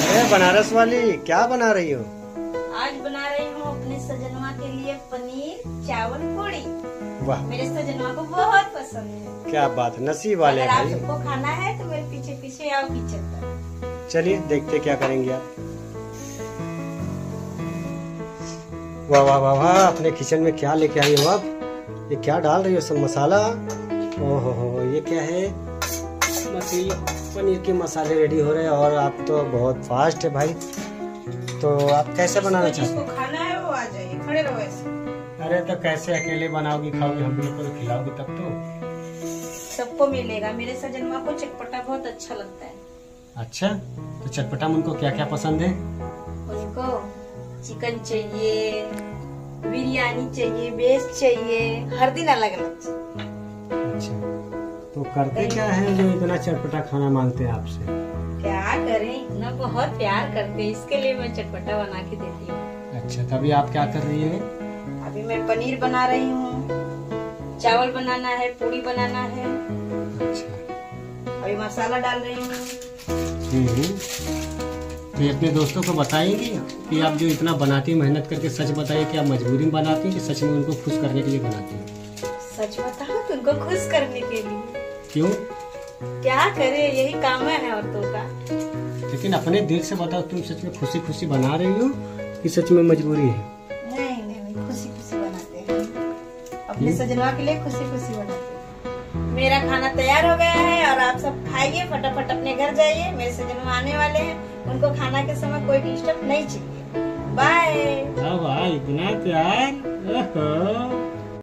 अरे बनारस वाली, क्या बना रही हो? आज बना रही हूँ अपने सजनवा के लिए पनीर चावल पूड़ी। वाह, मेरे सजनवा को बहुत पसंद है। क्या बात, नसीब वाले अगर आप भाई। सबको खाना है तो मेरे पीछे पीछे आओ किचन पर। चलिए देखते क्या करेंगे आप। वाह वाह वाह वाह, अपने किचन में क्या लेके आई हो आप? ये क्या डाल रही हो? सब मसाला। ओहो हो, ये क्या है? पनीर के मसाले रेडी हो रहे हैं और आप तो बहुत फास्ट है भाई। तो आप कैसे बनाना चाहते हैं? जिसको खाना है वो आ जाइए, खड़े रहो ऐसे। अरे तो कैसे अकेले बनाओगी खाओगी, हम लोग को तो खिलाओगी तब तो। सबको मिलेगा। मेरे सजनवा को चटपटा बहुत अच्छा लगता है। अच्छा, तो चटपटा उनको क्या क्या पसंद है? उनको चिकन चाहिए, बिरयानी चाहिए, बेस चाहिए, हर दिन अलग अलग चाहिए। अच्छा, तो करते क्या है जो इतना चटपटा खाना मांगते हैं आपसे? क्या करें, इतना बहुत प्यार करते हैं, इसके लिए मैं चटपटा बना के देती हूँ। अच्छा, तभी आप क्या कर रही है? अभी मैं पनीर बना रही हूँ, चावल बनाना है, पूरी बनाना है। अच्छा, अभी मसाला डाल रही हूँ। तो ये अपने दोस्तों को बताएंगी कि आप जो इतना बनाती हैं, मेहनत करके सच बताइए कि आप मजबूरी में बनाती हैं कि सच में उनको खुश करने के लिए बनाती हैं? सच बताओ तो उनको खुश करने के लिए। क्यों? क्या करे, यही काम है औरतों का। लेकिन अपने दिल से बताओ, तुम सच में खुशी खुशी बना रही हो कि सच में मजबूरी है? नहीं नहीं, खुशी खुशी बनाते हैं, अपने सजनवा के लिए खुशी खुशी बनाते हैं। मेरा खाना तैयार हो गया है और आप सब खाइए, फटाफट अपने घर जाइए। मेरे सजनवा आने वाले हैं, उनको खाना के समय कोई डिस्टर्ब नहीं चाहिए। बाय। वाह, इतना प्यार।